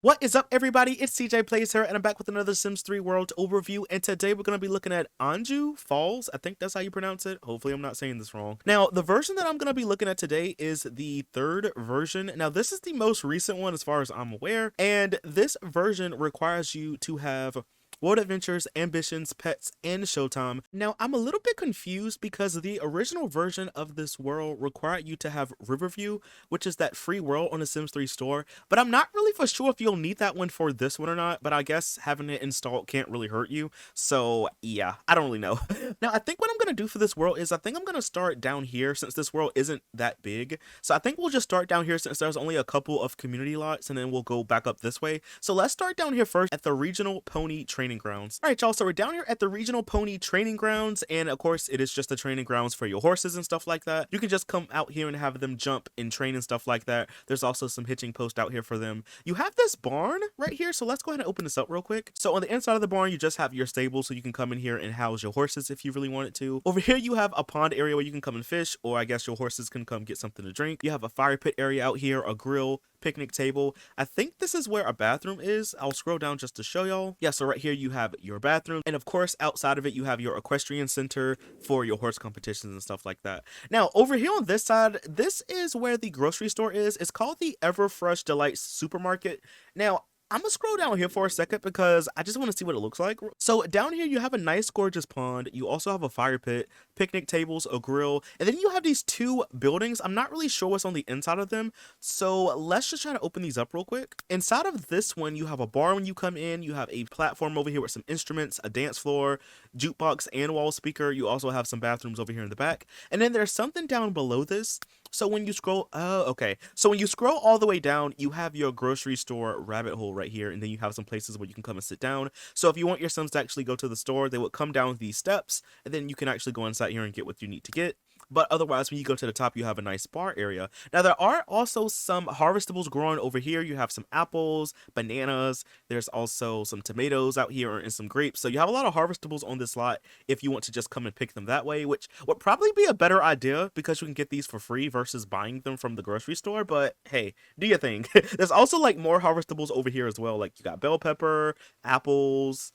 What is up, everybody? It's CJ Plays here, and I'm back with another Sims 3 World overview. And today we're going to be looking at Anju Falls. I think that's how you pronounce it. Hopefully, I'm not saying this wrong. Now, the version that I'm going to be looking at today is the third version. Now, this is the most recent one as far as I'm aware, and this version requires you to have World Adventures, Ambitions, Pets, and Showtime. Now, I'm a little bit confused because the original version of this world required you to have Riverview, which is that free world on the Sims 3 store, but I'm not really for sure if you'll need that one for this one or not, but I guess having it installed can't really hurt you. So, yeah, I don't really know. Now, I think what I'm going to do for this world is I think I'm going to start down here since this world isn't that big. So I think we'll just start down here since there's only a couple of community lots, and then we'll go back up this way. So let's start down here first at the Regional Pony Training Grounds. All right, y'all, so we're down here at the Regional Pony Training Grounds, and of course, it is just the training grounds for your horses and stuff like that. You can just come out here and have them jump and train and stuff like that. There's also some hitching post out here for them. You have this barn right here, so let's go ahead and open this up real quick. So on the inside of the barn, you just have your stable, so you can come in here and house your horses if you really wanted to. Over here, you have a pond area where you can come and fish, or I guess your horses can come get something to drink. You have a fire pit area out here, a grill, picnic table. I think this is where a bathroom is. I'll scroll down just to show y'all. Yeah, so right here you have your bathroom, and of course outside of it you have your equestrian center for your horse competitions and stuff like that. Now over here on this side, this is where the grocery store is. It's called the Everfresh Delights Supermarket. Now I'm gonna scroll down here for a second because I just want to see what it looks like. So down here you have a nice gorgeous pond. You also have a fire pit, picnic tables, a grill, and then you have these two buildings. I'm not really sure what's on the inside of them, so let's just try to open these up real quick. Inside of this one you have a bar when you come in. You have a platform over here with some instruments, a dance floor, jukebox, and wall speaker. You also have some bathrooms over here in the back, and then there's something down below this. So when you scroll, so when you scroll all the way down, you have your grocery store rabbit hole right here, and then you have some places where you can come and sit down. So if you want your sons to actually go to the store, they would come down these steps, and then you can actually go inside here and get what you need to get. But otherwise, when you go to the top, you have a nice bar area. Now, there are also some harvestables growing over here. You have some apples, bananas. There's also some tomatoes out here and some grapes. So you have a lot of harvestables on this lot if you want to just come and pick them that way, which would probably be a better idea because you can get these for free versus buying them from the grocery store. But hey, do your thing. There's also like more harvestables over here as well. Like you got bell pepper, apples.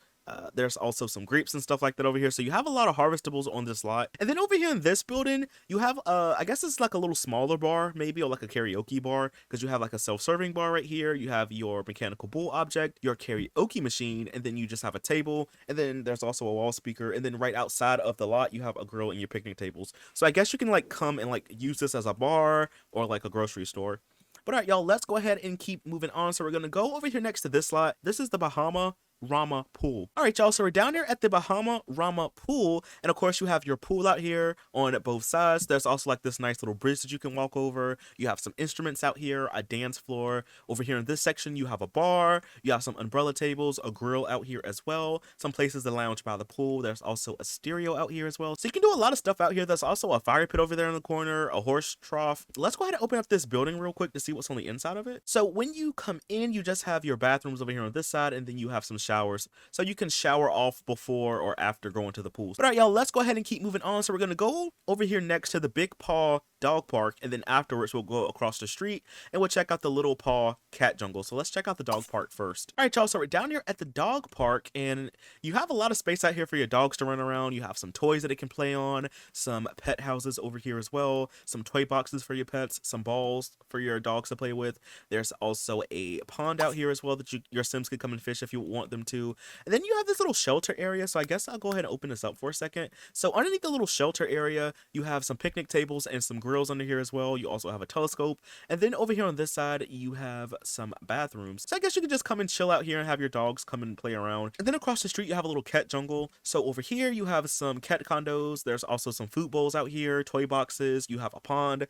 There's also some grapes and stuff like that over here. So you have a lot of harvestables on this lot. And then over here in this building, you have, I guess it's like a little smaller bar, maybe, or like a karaoke bar, because you have like a self-serving bar right here. You have your mechanical bull object, your karaoke machine, and then you just have a table. And then there's also a wall speaker. And then right outside of the lot, you have a grill and your picnic tables. So I guess you can like come and like use this as a bar or like a grocery store. But all right, y'all, let's go ahead and keep moving on. So we're going to go over here next to this lot. This is the Bahama Rama pool. All right, y'all, so we're down here at the Bahama Rama pool, and of course you have your pool out here on both sides. There's also like this nice little bridge that you can walk over. You have some instruments out here, a dance floor. Over here in this section you have a bar, you have some umbrella tables, a grill out here as well, some places to lounge by the pool. There's also a stereo out here as well, so you can do a lot of stuff out here. There's also a fire pit over there in the corner, a horse trough. Let's go ahead and open up this building real quick to see what's on the inside of it. So when you come in, you just have your bathrooms over here on this side, and then you have some showers, so you can shower off before or after going to the pool. But all right, y'all, let's go ahead and keep moving on. So we're gonna go over here next to the Big Paw Dog Park, and then afterwards we'll go across the street and we'll check out the Little Paw Cat Jungle. So let's check out the dog park first. All right, y'all, so we're down here at the dog park, and you have a lot of space out here for your dogs to run around. You have some toys that it can play on, some pet houses over here as well, some toy boxes for your pets, some balls for your dogs to play with. There's also a pond out here as well that your Sims can come and fish if you want them to. And then you have this little shelter area, so I guess I'll go ahead and open this up for a second. So underneath the little shelter area, you have some picnic tables and some grills under here as well. You also have a telescope. And then over here on this side, you have some bathrooms. So I guess you can just come and chill out here and have your dogs come and play around. And then across the street, you have a little cat jungle. So over here, you have some cat condos. There's also some food bowls out here, toy boxes. You have a pond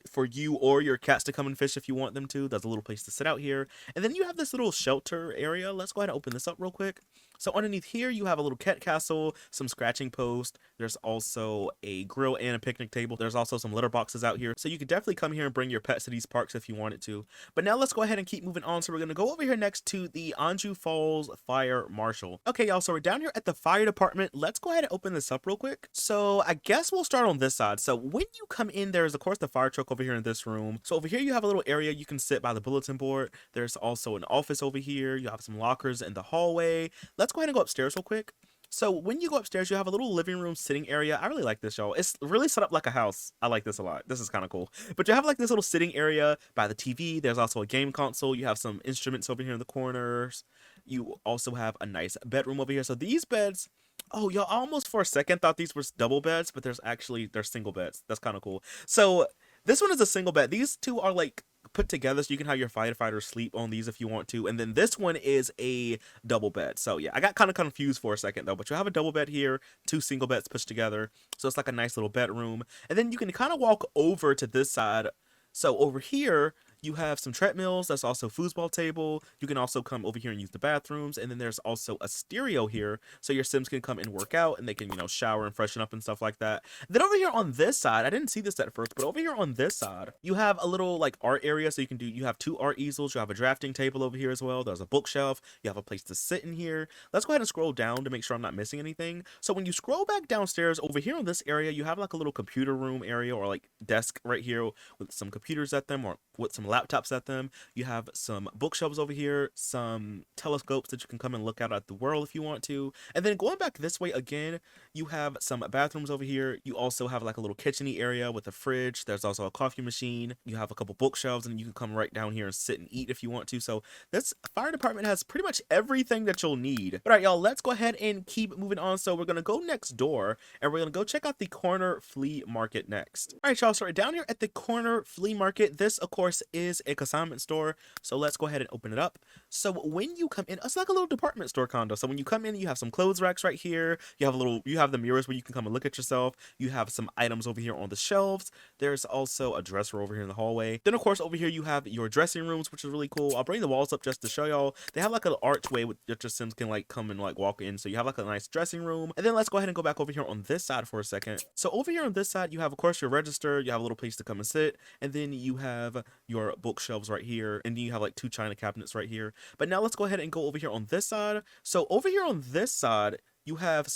for you or your cats to come and fish if you want them to. There's a little place to sit out here. And then you have this little shelter area. Let's go ahead and open this up real quick. So underneath here, you have a little cat castle, some scratching post. There's also a grill and a picnic table. There's also some litter boxes out here. So you could definitely come here and bring your pets to these parks if you wanted to. But now let's go ahead and keep moving on. So we're going to go over here next to the Anju Falls Fire Marshal. Okay, y'all, so we're down here at the fire department. Let's go ahead and open this up real quick. So I guess we'll start on this side. So when you come in, there's of course the fire truck over here in this room. So over here you have a little area you can sit by the bulletin board. There's also an office over here. You have some lockers in the hallway. Let's go ahead and go upstairs real quick. So when you go upstairs, you have a little living room sitting area. I really like this, y'all. It's really set up like a house. I like this a lot. This is kind of cool. But you have like this little sitting area by the TV. There's also a game console. You have some instruments over here in the corners. You also have a nice bedroom over here. So these beds, oh, y'all, almost for a second thought these were double beds, but they're single beds. That's kind of cool. So this one is a single bed. These two are like put together so you can have your firefighters sleep on these if you want to, and then this one is a double bed. So yeah, I got kind of confused for a second though, but you have a double bed here, two single beds pushed together, so it's like a nice little bedroom. And then you can kind of walk over to this side. So over here you have some treadmills. That's also a foosball table. You can also come over here and use the bathrooms. And then there's also a stereo here, so your Sims can come and work out and they can, you know, shower and freshen up and stuff like that. Then over here on this side, I didn't see this at first, but over here on this side, you have a little like art area. So you have two art easels. You have a drafting table over here as well. There's a bookshelf. You have a place to sit in here. Let's go ahead and scroll down to make sure I'm not missing anything. So when you scroll back downstairs over here on this area, you have like a little computer room area or like desk right here with some computers at them or with some laptops at them. You have some bookshelves over here, some telescopes that you can come and look out at the world if you want to. And then going back this way again, you have some bathrooms over here. You also have like a little kitchen-y area with a fridge. There's also a coffee machine. You have a couple bookshelves, and you can come right down here and sit and eat if you want to. So this fire department has pretty much everything that you'll need. But all right, y'all, let's go ahead and keep moving on. So we're gonna go next door, and we're gonna go check out the corner flea market next. All right, y'all, so right down here at the corner flea market, this of course is a consignment store. So let's go ahead and open it up. So when you come in, it's like a little department store condo. So when you come in, you have some clothes racks right here. You have the mirrors where you can come and look at yourself. You have some items over here on the shelves. There's also a dresser over here in the hallway. Then of course over here you have your dressing rooms, which is really cool. I'll bring the walls up just to show y'all. They have like an archway that your Sims can like come and like walk in. So you have like a nice dressing room. And then let's go ahead and go back over here on this side for a second. So over here on this side, you have of course your register. You have a little place to come and sit. And then you have your bookshelves right here. And then you have like two china cabinets right here. But now let's go ahead and go over here on this side. So over here on this side, you have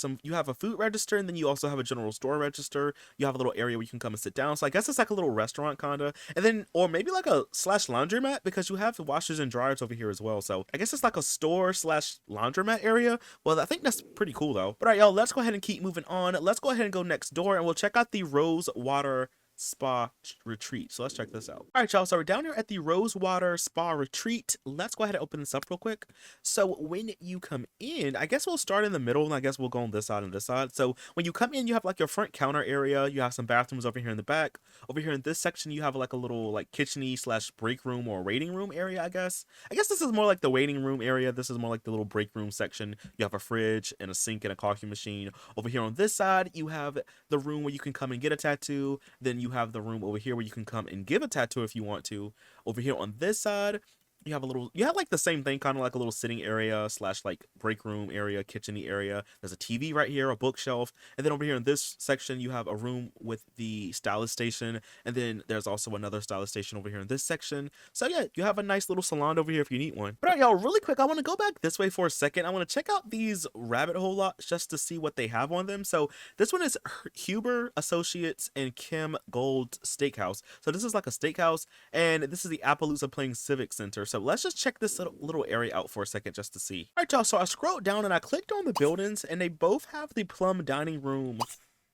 a food register, and then you also have a general store register. You have a little area where you can come and sit down. So I guess it's like a little restaurant kinda. And then, or maybe like a slash laundromat, because you have washers and dryers over here as well. So I guess it's like a store slash laundromat area. Well, I think that's pretty cool though. But all right, y'all, let's go ahead and keep moving on. Let's go ahead and go next door, and we'll check out the Rosewater Spa Retreat. So let's check this out. All right, y'all, so we're down here at the Rosewater Spa Retreat. Let's go ahead and open this up real quick. So when you come in, I guess we'll start in the middle, and I guess we'll go on this side and this side. So when you come in, you have like your front counter area. You have some bathrooms over here in the back. Over here in this section, you have like a little like kitchen-y slash break room or waiting room area, I guess. I guess this is more like the waiting room area. This is more like the little break room section. You have a fridge and a sink and a coffee machine. Over here on this side, you have the room where you can come and get a tattoo. Then you have the room over here where you can come and give a tattoo if you want to. Over here on this side, you have like the same thing, kind of like a little sitting area slash like break room area, kitchen-y area. There's a TV right here, a bookshelf, and then over here in this section you have a room with the stylist station, and then there's also another stylist station over here in this section. So yeah, you have a nice little salon over here if you need one. But all right, y'all, really quick, I want to go back this way for a second. I want to check out these rabbit hole lots just to see what they have on them. So this one is Huber Associates and Kim Gold Steakhouse. So this is like a steakhouse, and this is the Appaloosa Plains Civic Center. So let's just check this little area out for a second just to see. All right, y'all, so I scrolled down and I clicked on the buildings, and they both have the Plum dining room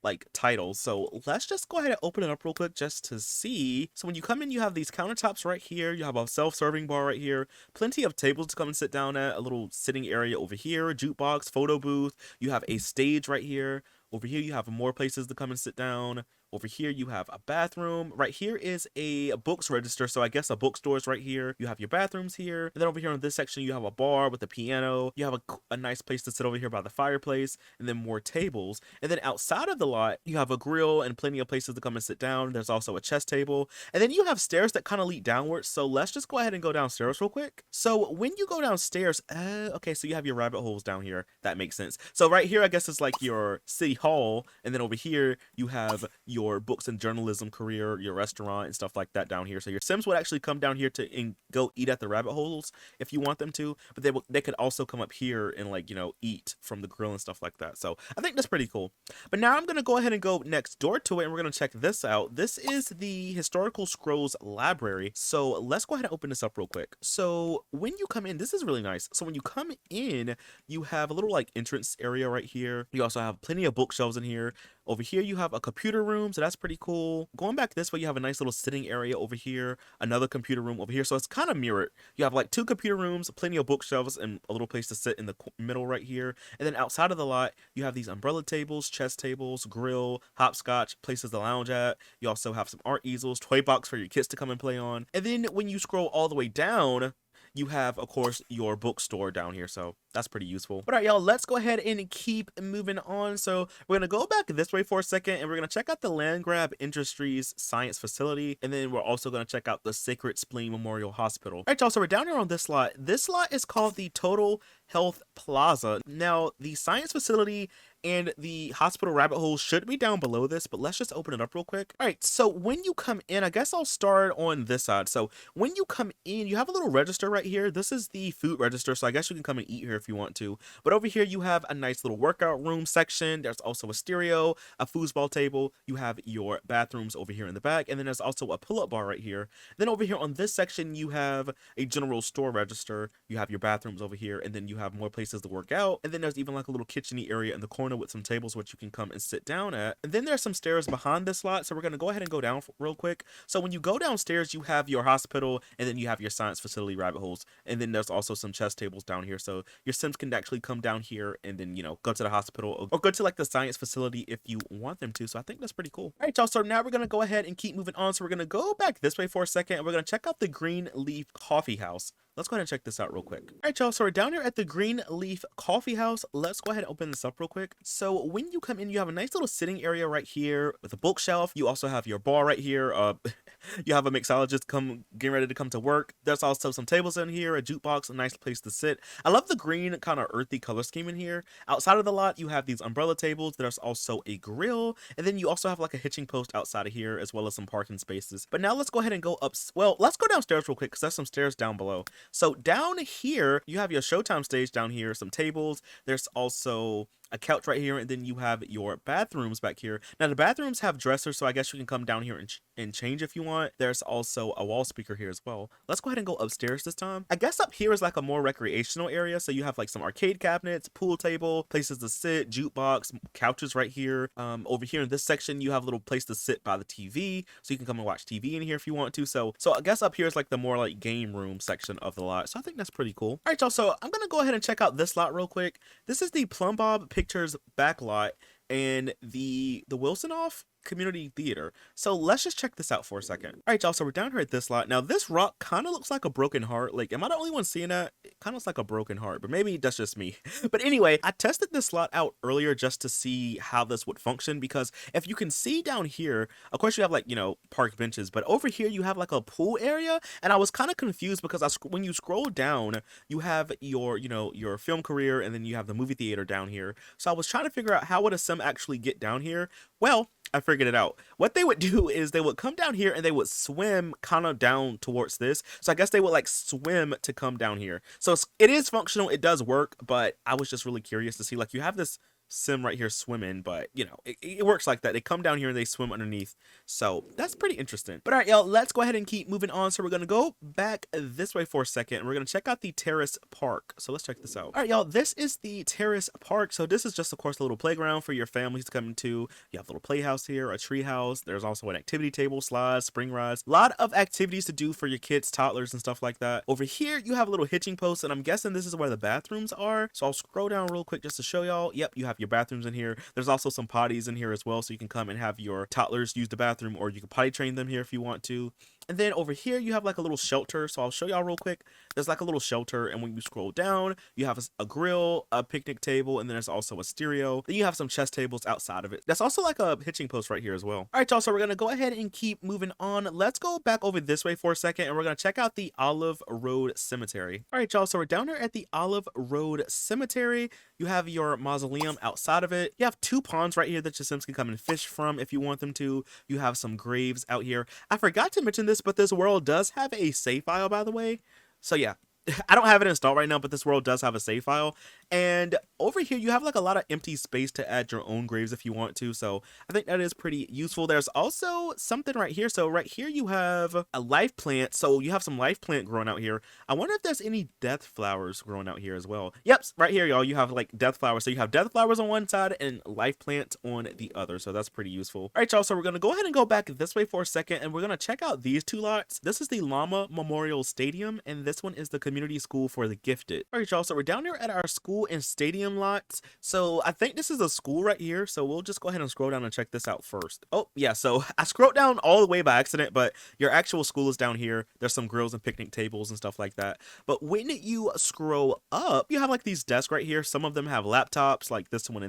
like titles. So let's just go ahead and open it up real quick just to see. So when you come in, you have these countertops right here. You have a self-serving bar right here. Plenty of tables to come and sit down at. A little sitting area over here. Jukebox, photo booth. You have a stage right here. Over here, you have more places to come and sit down. Over here, you have a bathroom. Right here is a books register, so I guess a bookstore is right here. You have your bathrooms here. And then over here on this section, you have a bar with a piano. You have a nice place to sit over here by the fireplace, and then more tables. And then outside of the lot, you have a grill and plenty of places to come and sit down. There's also a chess table. And then you have stairs that kind of lead downwards. So let's just go ahead and go downstairs real quick. So when you go downstairs, okay, so you have your rabbit holes down here. That makes sense. So right here, I guess it's like your city hall. And then over here, you have your books and journalism career, your restaurant and stuff like that down here. So your Sims would actually come down here to go eat at the rabbit holes if you want them to. But they could also come up here and, like, you know, eat from the grill and stuff like that. So I think that's pretty cool. But now I'm going to go ahead and go next door to it, and we're going to check this out. This is the Historical Scrolls Library. So let's go ahead and open this up real quick. So when you come in, this is really nice. So when you come in, you have a little like entrance area right here. You also have plenty of bookshelves in here. Over here, you have a computer room, so that's pretty cool. Going back this way, you have a nice little sitting area over here, another computer room over here. So it's kind of mirrored. You have like 2 computer rooms, plenty of bookshelves, and a little place to sit in the middle right here. And then outside of the lot, you have these umbrella tables, chess tables, grill, hopscotch, places to lounge at. You also have some art easels, toy box for your kids to come and play on. And then when you scroll all the way down, you have, of course, your bookstore down here, so that's pretty useful. But all right, y'all, let's go ahead and keep moving on. So we're gonna go back this way for a second, and we're gonna check out the Land Grab Industries Science Facility, and then we're also gonna check out the Sacred Spleen Memorial Hospital. All right, y'all, so we're down here on this lot. This lot is called the Total Health Plaza. Now, the science facility and the hospital rabbit hole should be down below this, but let's just open it up real quick. All right, so when you come in, I guess I'll start on this side. So when you come in, you have a little register right here. This is the food register, so I guess you can come and eat here if you want to. But over here, you have a nice little workout room section. There's also a stereo, a foosball table. You have your bathrooms over here in the back, and then there's also a pull-up bar right here. Then over here on this section, you have a general store register. You have your bathrooms over here, and then you have more places to work out. And then there's even like a little kitchen-y area in the corner with some tables which you can come and sit down at. And then there's some stairs behind this lot, so we're going to go ahead and go down real quick. So when you go downstairs, you have your hospital, and then you have your science facility rabbit holes, and then there's also some chess tables down here, so your Sims can actually come down here and then, you know, go to the hospital or go to like the science facility if you want them to. So I think that's pretty cool. All right, y'all, so now we're going to go ahead and keep moving on. So we're going to go back this way for a second, and we're going to check out the Green Leaf Coffee House. Let's go ahead and check this out real quick. All right, y'all, so we're down here at the Green Leaf Coffee House. Let's go ahead and open this up real quick. So when you come in, you have a nice little sitting area right here with a bookshelf. You also have your bar right here. You have a mixologist getting ready to come to work. There's also some tables in here, a jukebox, a nice place to sit. I love the green kind of earthy color scheme in here. Outside of the lot, you have these umbrella tables. There's also a grill, and then you also have like a hitching post outside of here, as well as some parking spaces. But now let's go ahead and go up. Well, let's go downstairs real quick because there's some stairs down below. So down here, you have your Showtime stage down here, some tables. There's also a couch right here, and then you have your bathrooms back here. Now the bathrooms have dressers, so I guess you can come down here and change if you want. There's also a wall speaker here as well. Let's go ahead and go upstairs this time. I guess up here is like a more recreational area, so you have like some arcade cabinets, pool table, places to sit, jukebox, couches right here. Over here in this section, you have a little place to sit by the TV, so you can come and watch TV in here if you want to. So I guess up here is like the more like game room section of the lot. So I think that's pretty cool. All right, y'all, so I'm gonna go ahead and check out this lot real quick. This is the Plum Bob Pictures back lot and the Wilsonoff Community Theater. So let's just check this out for a second. All right, y'all, so we're down here at this lot. Now this rock kind of looks like a broken heart. Like, am I the only one seeing that? It kind of looks like a broken heart, but maybe that's just me. But anyway, I tested this lot out earlier just to see how this would function, because if you can see down here, of course you have like, you know, park benches, but over here you have like a pool area, and I was kind of confused because when you scroll down, you have your, you know, your film career, and then you have the movie theater down here. So I was trying to figure out how would a Sim actually get down here. Well, I figured it out. What they would do is they would come down here and they would swim kind of down towards this. So I guess they would like swim to come down here. So it is functional. It does work, but I was just really curious to see, like, you have this Sim right here swimming, but you know, it works like that. They come down here and they swim underneath. So that's pretty interesting. But all right, y'all, let's go ahead and keep moving on. So we're going to go back this way for a second, and we're going to check out the Terrace Park. So let's check this out. All right, y'all, this is the Terrace Park. So this is just, of course, a little playground for your families to come into. You have a little playhouse here, a tree house. There's also an activity table, slides, spring rides. A lot of activities to do for your kids, toddlers, and stuff like that. Over here, you have a little hitching post, and I'm guessing this is where the bathrooms are. So I'll scroll down real quick just to show y'all. Yep, you have your bathrooms in here. There's also some potties in here as well, so you can come and have your toddlers use the bathroom, or you can potty train them here if you want to. And then over here you have like a little shelter, so I'll show y'all real quick. There's like a little shelter, and when you scroll down you have a grill, a picnic table, and then there's also a stereo. Then you have some chess tables outside of it. That's also like a hitching post right here as well. All right, y'all, so we're gonna go ahead and keep moving on. Let's go back over this way for a second, and we're gonna check out the Olive Road Cemetery. All right, y'all, so we're down here at the Olive Road Cemetery. You have your mausoleum outside of it. You have 2 ponds right here that your Sims can come and fish from if you want them to. You have some graves out here. I forgot to mention this, but this world does have a save file, by the way. So yeah, I don't have it installed right now, but this world does have a save file. And over here, you have like a lot of empty space to add your own graves if you want to. So I think that is pretty useful. There's also something right here. So right here, you have a life plant. So you have some life plant growing out here. I wonder if there's any death flowers growing out here as well. Yep, right here, y'all, you have like death flowers. So you have death flowers on one side and life plants on the other. So that's pretty useful. All right, y'all, so we're going to go ahead and go back this way for a second, and we're going to check out these 2 lots. This is the Rama Memorial Stadium, and this one is the community school for the gifted. All right, y'all, so we're down here at our school and stadium lots. So I think this is a school right here, so we'll just go ahead and scroll down and check this out first. Oh yeah, so I scrolled down all the way by accident, but your actual school is down here. There's some grills and picnic tables and stuff like that. But when you scroll up, you have like these desks right here. Some of them have laptops, like this one,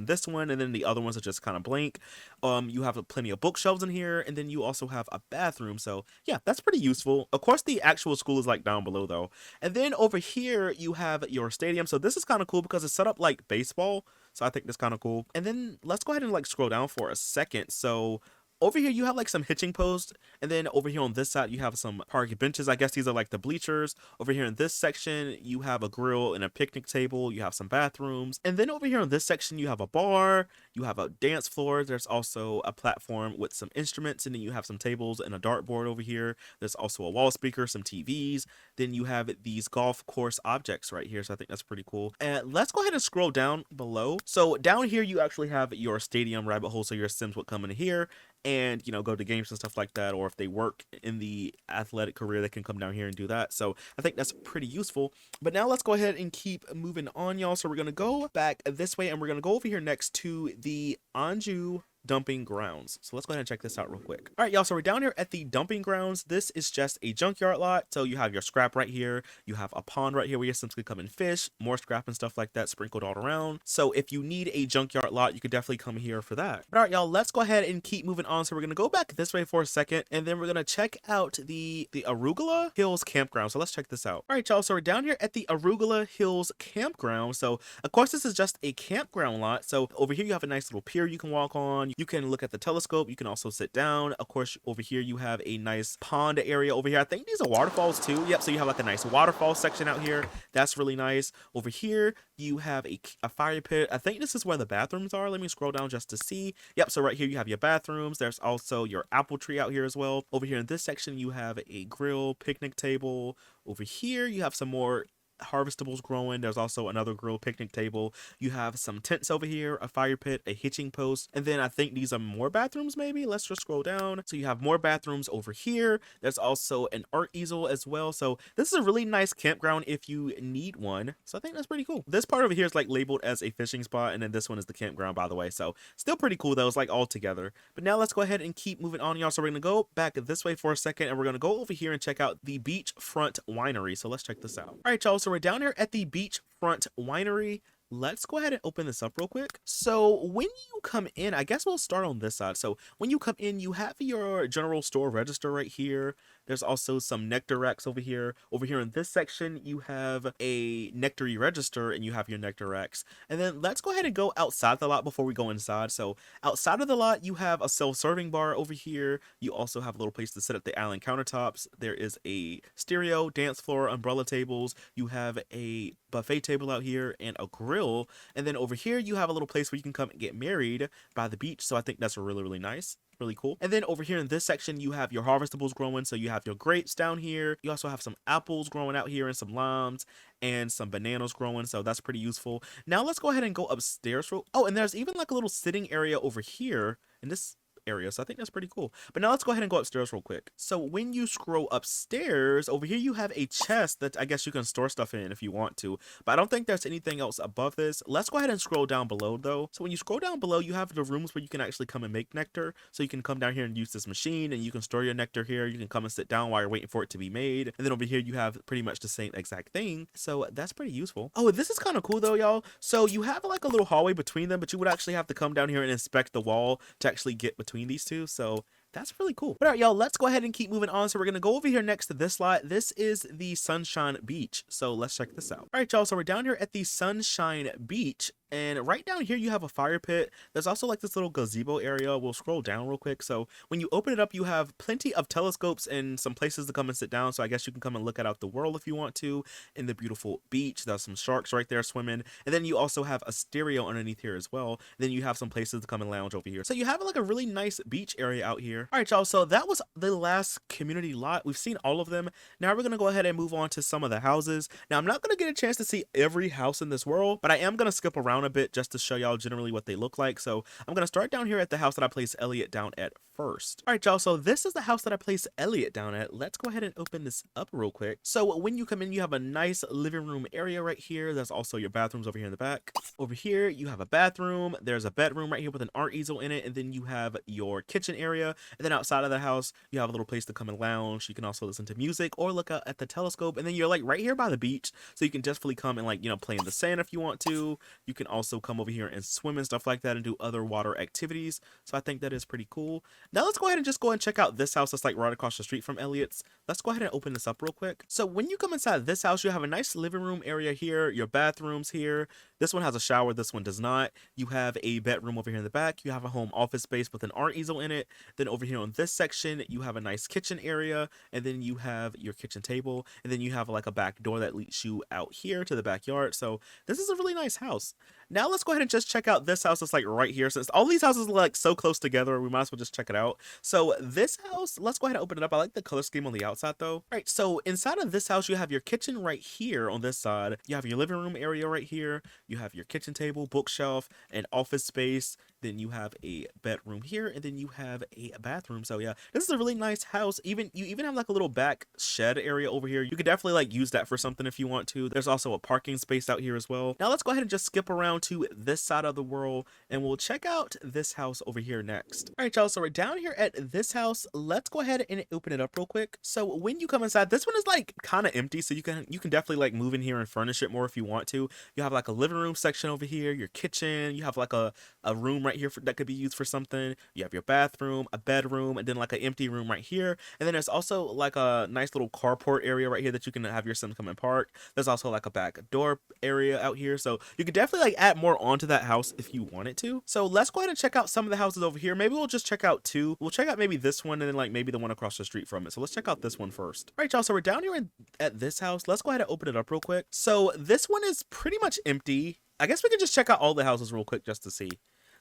and then the other ones are just kind of blank. You have plenty of bookshelves in here, and then you also have a bathroom. So yeah, that's pretty useful. Of course, the actual school is like down below though. And then over here you have your stadium. So this is kind of cool because it's set up like baseball. So I think that's kind of cool. And then let's go ahead and like scroll down for a second. So over here you have like some hitching posts, and then over here on this side you have some park benches. I guess these are like the bleachers. Over here in this section you have a grill and a picnic table. You have some bathrooms, and then over here on this section you have a bar, you have a dance floor. There's also a platform with some instruments, and then you have some tables and a dartboard over here. There's also a wall speaker, some TVs. Then you have these golf course objects right here, so I think that's pretty cool. And let's go ahead and scroll down below. So down here you actually have your stadium rabbit hole, so your Sims would come in here and, you know, go to games and stuff like that, or if they work in the athletic career, they can come down here and do that. So I think that's pretty useful. But now let's go ahead and keep moving on, y'all. So we're going to go back this way, and we're going to go over here next to the Anju dumping grounds. So let's go ahead and check this out real quick. All right, y'all, so we're down here at the dumping grounds. This is just a junkyard lot. So you have your scrap right here. You have a pond right here where your Sims can come and fish, more scrap and stuff like that sprinkled all around. So if you need a junkyard lot, you could definitely come here for that. But all right, y'all, let's go ahead and keep moving on. So we're going to go back this way for a second, and then we're going to check out the Arugula Hills Campground. So let's check this out. All right, y'all, so we're down here at the Arugula Hills Campground. So of course this is just a campground lot. So over here you have a nice little pier you can walk on. You can look at the telescope. You can also sit down. Of course, over here you have a nice pond area over here. I think these are waterfalls too. Yep, so you have like a nice waterfall section out here. That's really nice. Over here you have a fire pit. I think this is where the bathrooms are. Let me scroll down just to see. Yep, so right here you have your bathrooms. There's also your apple tree out here as well. Over here in this section you have a grill, picnic table. Over here you have some more harvestables growing. There's also another grill, picnic table. You have some tents over here, a fire pit, a hitching post, and then I think these are more bathrooms maybe. Let's just scroll down. So you have more bathrooms over here. There's also an art easel as well. So this is a really nice campground if you need one. So I think that's pretty cool. This part over here is like labeled as a fishing spot, and then this one is the campground, by the way. So still pretty cool though. It's like all together. But now let's go ahead and keep moving on, y'all. So we're gonna go back this way for a second, and we're gonna go over here and check out the Beachfront Winery. So let's check this out. All right, y'all, so we're down here at the Beachfront Winery. Let's go ahead and open this up real quick. So when you come in, I guess we'll start on this side. So when you come in, you have your general store register right here. There's also some nectar racks over here. Over here in this section, you have a nectary register, and you have your nectar racks. And then let's go ahead and go outside the lot before we go inside. So outside of the lot, you have a self-serving bar over here. You also have a little place to sit at the island countertops. There is a stereo, dance floor, umbrella tables. You have a buffet table out here and a grill. And then over here, you have a little place where you can come and get married by the beach. So I think that's really, really nice. Really cool. And then over here in this section, you have your harvestables growing. So you have your grapes down here. You also have some apples growing out here and some limes and some bananas growing. So that's pretty useful. Now let's go ahead and go upstairs. Oh, and there's even like a little sitting area over here. And this area. So I think that's pretty cool. But now let's go ahead and go upstairs real quick. So when you scroll upstairs, over here you have a chest that I guess you can store stuff in if you want to. But I don't think there's anything else above this. Let's go ahead and scroll down below though. So when you scroll down below, you have the rooms where you can actually come and make nectar. So you can come down here and use this machine and you can store your nectar here. You can come and sit down while you're waiting for it to be made. And then over here you have pretty much the same exact thing. So that's pretty useful. Oh, this is kind of cool though, y'all. So you have like a little hallway between them, but you would actually have to come down here and inspect the wall to actually get between these two. So that's really cool. But all right, y'all, let's go ahead and keep moving on. So we're going to go over here next to this lot. This is the Sunshine Beach. So let's check this out. All right, y'all. So we're down here at the Sunshine Beach. And right down here, you have a fire pit. There's also like this little gazebo area. We'll scroll down real quick. So when you open it up, you have plenty of telescopes and some places to come and sit down. So I guess you can come and look out the world if you want to in the beautiful beach. There's some sharks right there swimming. And then you also have a stereo underneath here as well. And then you have some places to come and lounge over here. So you have like a really nice beach area out here. All right, y'all. So that was the last community lot. We've seen all of them. Now we're going to go ahead and move on to some of the houses. Now I'm not going to get a chance to see every house in this world, but I am going to skip around a bit just to show y'all generally what they look like. So I'm going to start down here at the house that I placed Elliot down at first. All right, y'all. So this is the house that I placed Elliot down at. Let's go ahead and open this up real quick. So when you come in, you have a nice living room area right here. There's also your bathrooms over here in the back. Over here, you have a bathroom. There's a bedroom right here with an art easel in it. And then you have your kitchen area. And then outside of the house, you have a little place to come and lounge. You can also listen to music or look out at the telescope. And then you're like right here by the beach. So you can definitely come and like, you know, play in the sand if you want to. You can also come over here and swim and stuff like that and do other water activities. So I think that is pretty cool. Now let's go ahead and just go and check out this house that's like right across the street from Elliot's. Let's go ahead and open this up real quick. So when you come inside this house, you have a nice living room area here, your bathrooms here. This one has a shower, this one does not. You have a bedroom over here in the back. You have a home office space with an art easel in it. Then over here on this section, you have a nice kitchen area, and then you have your kitchen table, and then you have like a back door that leads you out here to the backyard. So this is a really nice house. Now let's go ahead and just check out this house that's like right here. Since all these houses are like so close together, we might as well just check it out. So this house, let's go ahead and open it up. I like the color scheme on the outside though. All right, so inside of this house, you have your kitchen right here on this side. You have your living room area right here. You have your kitchen table, bookshelf, and office space. Then you have a bedroom here, and then you have a bathroom. So yeah, this is a really nice house. You even have like a little back shed area over here. You could definitely like use that for something if you want to. There's also a parking space out here as well. Now let's go ahead and just skip around to this side of the world, and we'll check out this house over here next. All right, y'all. So we're down here at this house. Let's go ahead and open it up real quick. So when you come inside, this one is like kind of empty. So you can definitely like move in here and furnish it more if you want to. You have like a living room section over here, your kitchen. You have like a room right here that could be used for something. You have your bathroom, a bedroom, and then like an empty room right here. And then there's also like a nice little carport area right here that you can have your Sims come and park. There's also like a back door area out here. So you could definitely like add more onto that house if you wanted to. So let's go ahead and check out some of the houses over here. Maybe we'll just check out two. We'll check out maybe this one and then like maybe the one across the street from it. So let's check out this one first. All right, y'all. So we're down here at this house. Let's go ahead and open it up real quick. So this one is pretty much empty. I guess we can just check out all the houses real quick just to see.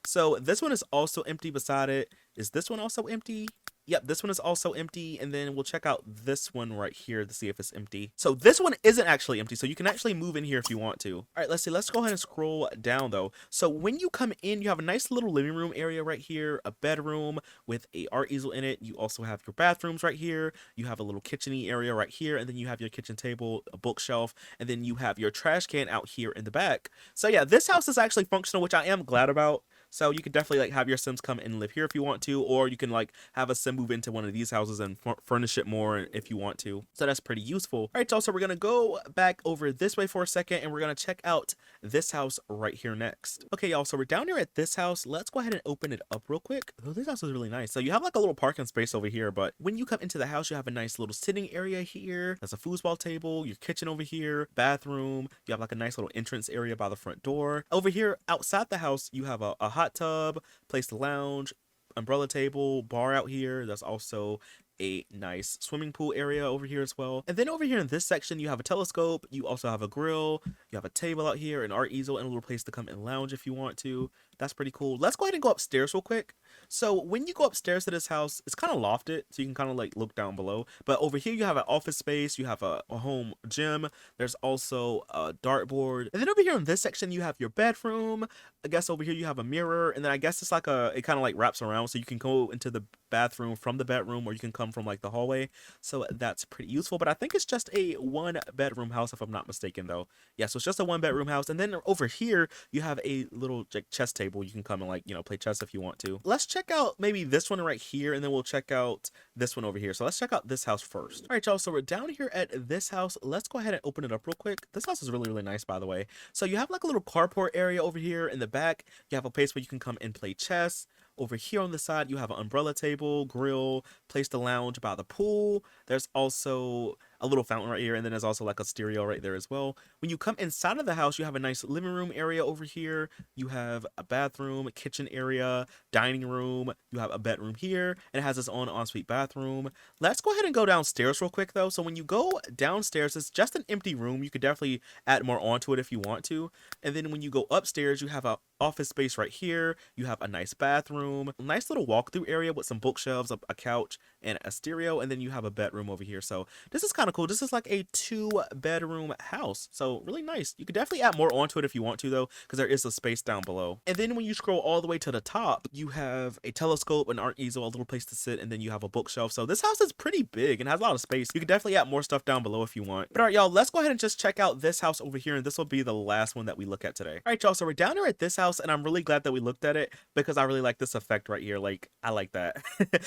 So this one is also empty beside it. Is this one also empty? Yep, this one is also empty, and then we'll check out this one right here to see if it's empty. So this one isn't actually empty, so you can actually move in here if you want to. All right, let's see. Let's go ahead and scroll down, though. So when you come in, you have a nice little living room area right here, a bedroom with a art easel in it. You also have your bathrooms right here. You have a little kitchen-y area right here, and then you have your kitchen table, a bookshelf, and then you have your trash can out here in the back. So yeah, this house is actually functional, which I am glad about. So you can definitely like have your Sims come and live here if you want to, or you can like have a Sim move into one of these houses and furnish it more if you want to. So that's pretty useful. All right, y'all, so we're gonna go back over this way for a second, and we're gonna check out this house right here next. Okay, y'all, so we're down here at this house. Let's go ahead and open it up real quick. Oh, this house is really nice. So you have like a little parking space over here, but when you come into the house, you have a nice little sitting area here. There's a foosball table, your kitchen over here, bathroom. You have like a nice little entrance area by the front door. Over here outside the house, you have a hot tub, place to lounge, umbrella table, bar out here. There's also a nice swimming pool area over here as well. And then over here in this section, you have a telescope. You also have a grill. You have a table out here, an art easel, and a little place to come and lounge if you want to. That's pretty cool. Let's go ahead and go upstairs real quick. So when you go upstairs to this house, it's kind of lofted, so you can kind of like look down below. But over here you have an office space, you have a home gym. There's also a dartboard, and then over here in this section you have your bedroom. I guess over here you have a mirror, and then I guess it's like it kind of like wraps around, so you can go into the bathroom from the bedroom, or you can come from like the hallway. So that's pretty useful. But I think it's just a 1-bedroom house if I'm not mistaken, though. Yeah, so it's just a 1-bedroom house. And then over here you have a little like chess table. You can come and like, you know, play chess if you want to. Let's check out maybe this one right here, and then we'll check out this one over here. So let's check out this house first. All right, y'all, so we're down here at this house. Let's go ahead and open it up real quick. This house is really, really nice, by the way. So you have like a little carport area over here in the back. You have a place where you can come and play chess. Over here on the side, you have an umbrella table, grill, place to lounge by the pool. There's also a little fountain right here, and then there's also like a stereo right there as well. When you come inside of the house, you have a nice living room area over here. You have a bathroom, a kitchen area, dining room. You have a bedroom here, and it has its own ensuite bathroom. Let's go ahead and go downstairs real quick, though. So when you go downstairs, it's just an empty room. You could definitely add more onto it if you want to. And then when you go upstairs, you have a office space right here. You have a nice bathroom, a nice little walkthrough area with some bookshelves, a couch, and a stereo, and then you have a bedroom over here. So this is kind of cool. This is like a 2-bedroom house, so really nice. You could definitely add more onto it if you want to, though, because there is a space down below. And then when you scroll all the way to the top, you have a telescope, an art easel, a little place to sit, and then you have a bookshelf. So this house is pretty big and has a lot of space. You could definitely add more stuff down below if you want. But all right, y'all, let's go ahead and just check out this house over here, and this will be the last one that we look at today. All right, y'all, so we're down here at this house, and I'm really glad that we looked at it because I really like this effect right here. Like, I like that.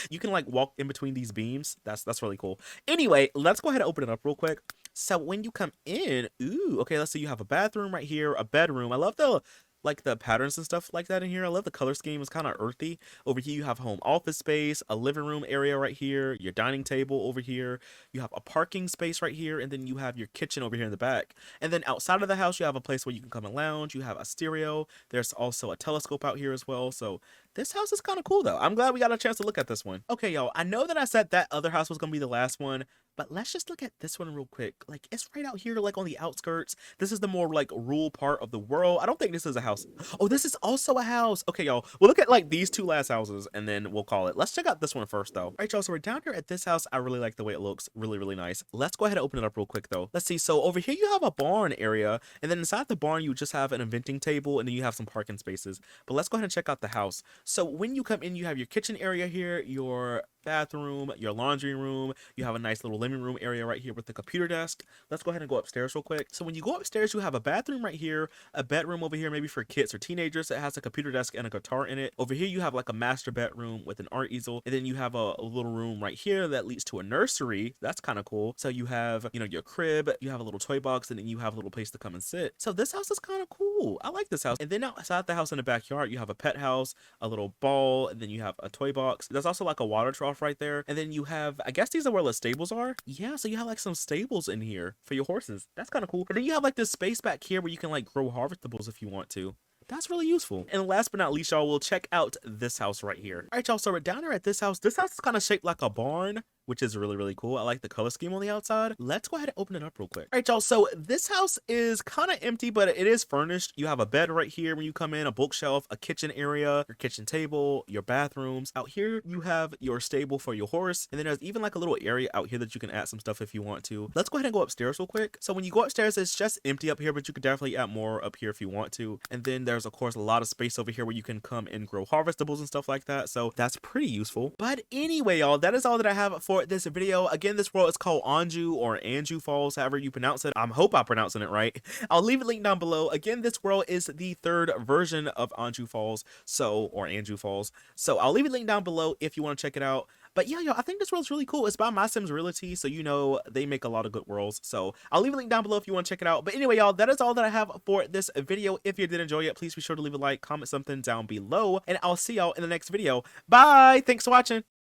You can like walk in between these beams. That's really cool. Anyway, let's go ahead and open it up real quick. So when you come in, ooh, okay, let's see, you have a bathroom right here, a bedroom. I love the like the patterns and stuff like that in here. I love the color scheme. It's kind of earthy. Over here, you have home office space, a living room area right here, your dining table over here. You have a parking space right here, and then you have your kitchen over here in the back. And then outside of the house, you have a place where you can come and lounge. You have a stereo. There's also a telescope out here as well. So this house is kind of cool, though. I'm glad we got a chance to look at this one. Okay, y'all, I know that I said that other house was going to be the last one, but let's just look at this one real quick. Like, it's right out here, like on the outskirts. This is the more like rural part of the world. I don't think this is a house. Oh, this is also a house. Okay, y'all, we'll look at like these 2 last houses and then we'll call it. Let's check out this one first, though. All right, y'all, so we're down here at this house. I really like the way it looks. Really, really nice. Let's go ahead and open it up real quick, though. Let's see. So over here, you have a barn area, and then inside the barn, you just have an inventing table, and then you have some parking spaces. But let's go ahead and check out the house. So when you come in, you have your kitchen area here, your bathroom, your laundry room. You have a nice little living room area right here with the computer desk. Let's go ahead and go upstairs real quick. So when you go upstairs, you have a bathroom right here, a bedroom over here, maybe for kids or teenagers. It has a computer desk and a guitar in it. Over here, you have like a master bedroom with an art easel, and then you have a little room right here that leads to a nursery. That's kind of cool. So you have, you know, your crib, you have a little toy box, and then you have a little place to come and sit. So this house is kind of cool. I like this house. And then outside the house in the backyard, you have a pet house, a little ball, and then you have a toy box. There's also like a water trough right there. And then you have, I guess these are where the stables are. Yeah, so you have like some stables in here for your horses. That's kind of cool. And then you have like this space back here where you can like grow harvestables if you want to. That's really useful. And last but not least, y'all, we'll check out this house right here. All right, y'all, so we're down here at this house. This house is kind of shaped like a barn, which is really, really cool. I like the color scheme on the outside. Let's go ahead and open it up real quick. All right, y'all, so this house is kind of empty, but it is furnished. You have a bed right here when you come in, a bookshelf, a kitchen area, your kitchen table, your bathrooms. Out here, you have your stable for your horse, and then there's even like a little area out here that you can add some stuff if you want to. Let's go ahead and go upstairs real quick. So when you go upstairs, it's just empty up here, but you could definitely add more up here if you want to. And then there's, of course, a lot of space over here where you can come and grow harvestables and stuff like that. So that's pretty useful. But anyway, y'all, that is all that I have for this video. Again, this world is called Anju or Anju Falls, however you pronounce it. I hope I'm pronouncing it right. I'll leave a link down below. Again, this world is the 3rd version of Anju Falls, or Anju Falls. So I'll leave a link down below if you want to check it out. But yeah, y'all, I think this world's really cool. It's by My Sims Realty, so you know they make a lot of good worlds. So I'll leave a link down below if you want to check it out. But anyway, y'all, that is all that I have for this video. If you did enjoy it, please be sure to leave a like, comment something down below, and I'll see y'all in the next video. Bye! Thanks for watching!